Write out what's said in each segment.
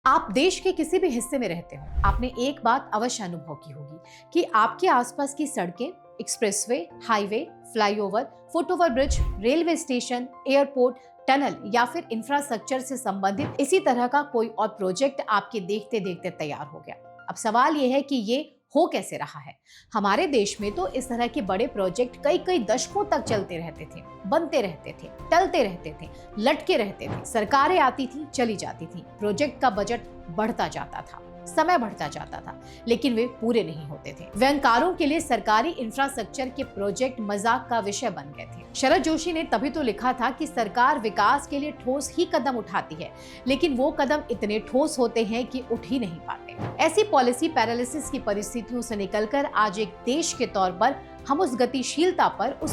आप देश के किसी भी हिस्से में रहते हो, आपने एक बात अवश्य अनुभव की होगी कि आपके आसपास की सड़कें, expressway, highway, flyover, foot over bridge, railway station, airport, tunnel या फिर इंफ्रास्ट्रक्चर से संबंधित इसी तरह का कोई और प्रोजेक्ट आपके देखते देखते तैयार हो गया। अब सवाल यह है कि ये हो कैसे रहा है। हमारे देश में तो इस तरह के बड़े प्रोजेक्ट कई कई दशकों तक चलते रहते थे, बनते रहते थे, टलते रहते थे, लटके रहते थे। सरकारें आती थी, चली जाती थी, प्रोजेक्ट का बजट बढ़ता जाता था, समय बढ़ता जाता था, लेकिन वे पूरे नहीं होते थे। व्यंगकारों के लिए सरकारी इंफ्रास्ट्रक्चर के प्रोजेक्ट मजाक का विषय बन गए थे। शरद जोशी ने तभी तो लिखा था कि सरकार विकास के लिए ठोस ही कदम उठाती है, लेकिन वो कदम इतने ठोस होते हैं कि उठ ही नहीं पाते। ऐसी पॉलिसी पैरालिसिस की परिस्थितियों से निकलकर आज एक देश के तौर पर हम उस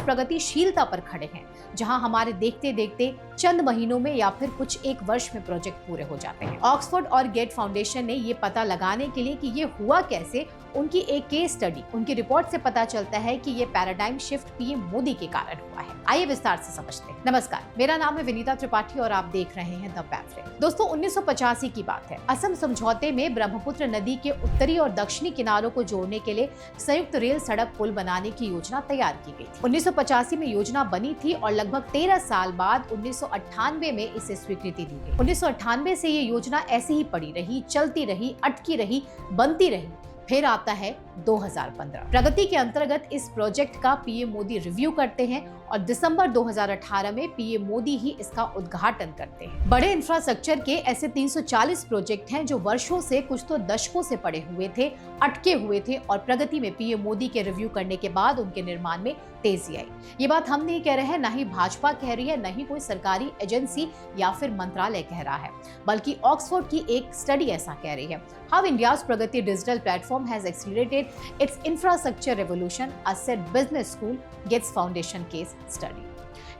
प्रगतिशीलता पर खड़े हैं, जहां हमारे देखते देखते चंद महीनों में या फिर कुछ एक वर्ष में प्रोजेक्ट पूरे हो जाते हैं। ऑक्सफोर्ड और गेट फाउंडेशन ने ये पता लगाने के लिए कि ये हुआ कैसे, उनकी एक केस स्टडी, उनकी रिपोर्ट से पता चलता है कि ये पैराडाइम शिफ्ट पीएम मोदी के कारण हुआ है। आइए विस्तार से समझते हैं। नमस्कार, मेरा नाम है विनीता त्रिपाठी और आप देख रहे हैं द पैम्फलेट। दोस्तों, 1985 की बात है। असम समझौते में ब्रह्मपुत्र नदी के उत्तरी और दक्षिणी किनारों को जोड़ने के लिए संयुक्त रेल सड़क पुल बनाने की योजना तैयार की गई थी। 1985 में योजना बनी थी और लगभग 13 साल बाद 1998 में इसे स्वीकृति दी गई। 1998 से ये योजना ऐसे ही पड़ी रही, चलती रही, अटकी रही, बनती रही। फिर आता है 2015। प्रगति के अंतर्गत इस प्रोजेक्ट का पीएम मोदी रिव्यू करते हैं और दिसंबर 2018 में पीएम मोदी ही इसका उद्घाटन करते हैं। बड़े इंफ्रास्ट्रक्चर के ऐसे 340 प्रोजेक्ट हैं जो वर्षों से, कुछ तो दशकों से पड़े हुए थे, अटके हुए थे और प्रगति में पीएम मोदी के रिव्यू करने के बाद उनके निर्माण में तेजी आई। ये बात हम नहीं कह रहे हैं, न ही भाजपा कह रही है, न ही कोई सरकारी एजेंसी या फिर मंत्रालय कह रहा है, बल्कि ऑक्सफोर्ड की एक स्टडी ऐसा कह रही है। How India's Pragati digital platform has accelerated its infrastructure revolution, a Said Business School Gates Foundation case study.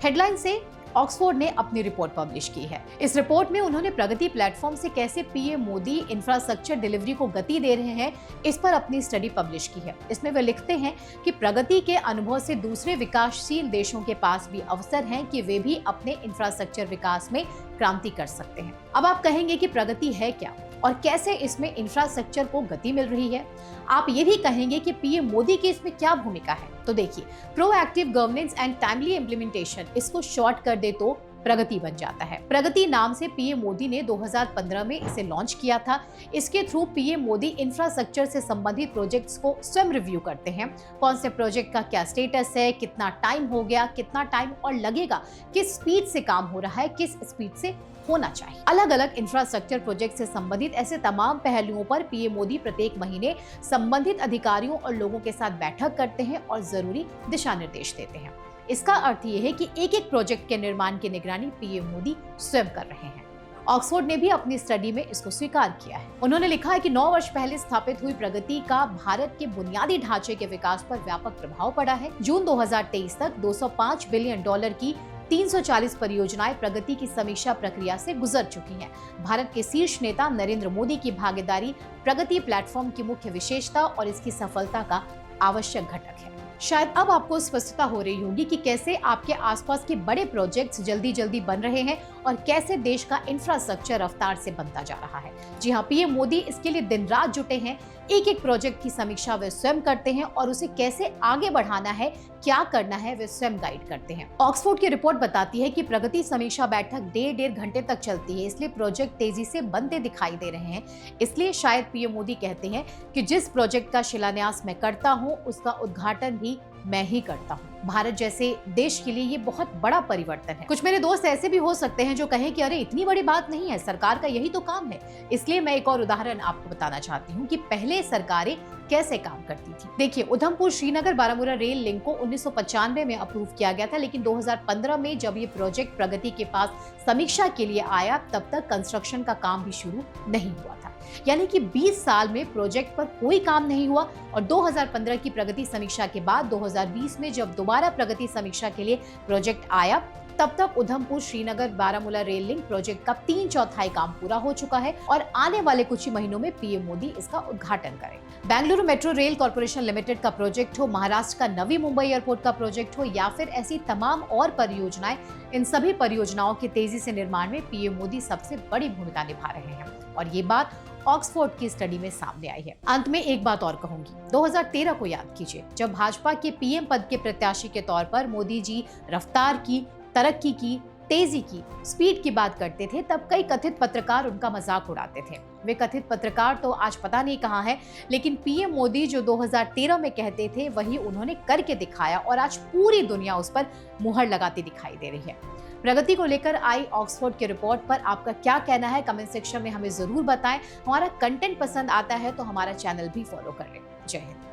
Headline से ऑक्सफोर्ड ने अपनी रिपोर्ट पब्लिश की है। इस रिपोर्ट में उन्होंने प्रगति प्लेटफॉर्म से कैसे पीएम मोदी इंफ्रास्ट्रक्चर डिलीवरी को गति दे रहे हैं, इस पर अपनी स्टडी पब्लिश की है। इसमें वे लिखते हैं कि प्रगति के अनुभव से दूसरे विकासशील देशों के पास भी अवसर हैं कि वे भी अपने इंफ्रास्ट्रक्चर विकास में क्रांति कर सकते हैं। अब आप कहेंगे कि प्रगति है क्या और कैसे इसमें इंफ्रास्ट्रक्चर को गति मिल रही है। आप ये भी कहेंगे कि पीएम मोदी की इसमें क्या भूमिका है। तो देखिए, proactive governance and timely implementation, इसको शॉर्ट कर दे तो प्रगति बन जाता है। प्रगति नाम से पीएम मोदी ने 2015 में इसे लॉन्च किया था। इसके थ्रू पीएम मोदी इंफ्रास्ट्रक्चर से संबंधित प्रोजेक्ट्स को स्वयं रिव्यू करते हैं। कौन से प्रोजेक्ट का क्या स्टेटस है, कितना टाइम हो गया, कितना टाइम और लगेगा, किस स्पीड से काम हो रहा है, किस स्पीड से होना चाहिए। अलग अलग इंफ्रास्ट्रक्चर प्रोजेक्ट से संबंधित ऐसे तमाम पहलुओं पर पीएम मोदी प्रत्येक महीने संबंधित अधिकारियों और लोगों के साथ बैठक करते हैं और जरूरी दिशा निर्देश देते हैं। इसका अर्थ ये है कि एक एक प्रोजेक्ट के निर्माण की निगरानी पीएम मोदी स्वयं कर रहे हैं। ऑक्सफोर्ड ने भी अपनी स्टडी में इसको स्वीकार किया है। उन्होंने लिखा है कि 9 वर्ष पहले स्थापित हुई प्रगति का भारत के बुनियादी ढांचे के विकास पर व्यापक प्रभाव पड़ा है। जून 2023 तक $205 बिलियन की 340 परियोजनाएं प्रगति की समीक्षा प्रक्रिया से गुजर चुकी हैं। भारत के शीर्ष नेता नरेंद्र मोदी की भागीदारी प्रगति प्लेटफॉर्म की मुख्य विशेषता और इसकी सफलता का आवश्यक घटक है। शायद अब आपको स्पष्टता हो रही होगी कि कैसे आपके आसपास के बड़े प्रोजेक्ट्स जल्दी जल्दी बन रहे हैं और कैसे देश का इंफ्रास्ट्रक्चर रफ्तार से बनता जा रहा है। जी हाँ, पीएम मोदी इसके लिए दिन रात जुटे हैं। एक एक प्रोजेक्ट की समीक्षा वे स्वयं करते हैं और उसे कैसे आगे बढ़ाना है, क्या करना है, वे स्वयं गाइड करते हैं। ऑक्सफोर्ड की रिपोर्ट बताती है कि प्रगति समीक्षा बैठक 1.5 घंटे तक चलती है, इसलिए प्रोजेक्ट तेजी से बनते दिखाई दे रहे हैं। इसलिए शायद पीएम मोदी कहते हैं कि जिस प्रोजेक्ट का शिलान्यास मैं करता हूँ, उसका उद्घाटन भी मैं ही करता हूँ। भारत जैसे देश के लिए ये बहुत बड़ा परिवर्तन है। कुछ मेरे दोस्त ऐसे भी हो सकते हैं जो कहें कि अरे इतनी बड़ी बात नहीं है, सरकार का यही तो काम है। इसलिए मैं एक और उदाहरण आपको बताना चाहती हूँ कि पहले सरकारें कैसे काम करती थी। देखिए, उधमपुर श्रीनगर बारामूला रेल लिंक को 1995 में अप्रूव किया गया था, लेकिन 2015 में जब ये प्रोजेक्ट प्रगति के पास समीक्षा के लिए आया, तब तक कंस्ट्रक्शन का काम भी शुरू नहीं हुआ था। यानी कि 20 साल में प्रोजेक्ट पर कोई काम नहीं हुआ और 2015 की प्रगति समीक्षा के बाद 2020 में जब दोबारा प्रगति समीक्षा के लिए प्रोजेक्ट आया, तब तक Udhampur Srinagar Baramulla rail link project का 3/4 काम पूरा हो चुका है और आने वाले कुछ ही महीनों में पीएम मोदी इसका उद्घाटन करें। Bengaluru metro rail corporation limited का प्रोजेक्ट हो, महाराष्ट्र का नवी मुंबई एयरपोर्ट का प्रोजेक्ट हो या फिर ऐसी तमाम और परियोजनाएं, इन सभी परियोजनाओं के तेजी से निर्माण में पीएम मोदी सबसे बड़ी भूमिका निभा रहे हैं और ये बात ऑक्सफोर्ड की स्टडी में सामने आई है। अंत में एक बात और कहूंगी, 2013 को याद कीजिए, जब भाजपा के पीएम पद के प्रत्याशी के तौर पर मोदी जी रफ्तार की, तरक्की की, तेजी की, स्पीड की बात करते थे, तब कई कथित पत्रकार उनका मजाक उड़ाते थे। वे कथित पत्रकार तो आज पता नहीं कहां हैं, लेकिन पीएम मोदी जो 2013 में कहते थे वही उन्होंने करके दिखाया और आज पूरी दुनिया उस पर मुहर लगाती दिखाई दे रही है। प्रगति को लेकर आई ऑक्सफोर्ड की रिपोर्ट पर आपका क्या कहना है, कमेंट सेक्शन में हमें जरूर बताएं। हमारा कंटेंट पसंद आता है तो हमारा चैनल भी फॉलो कर लें। जय हिंद।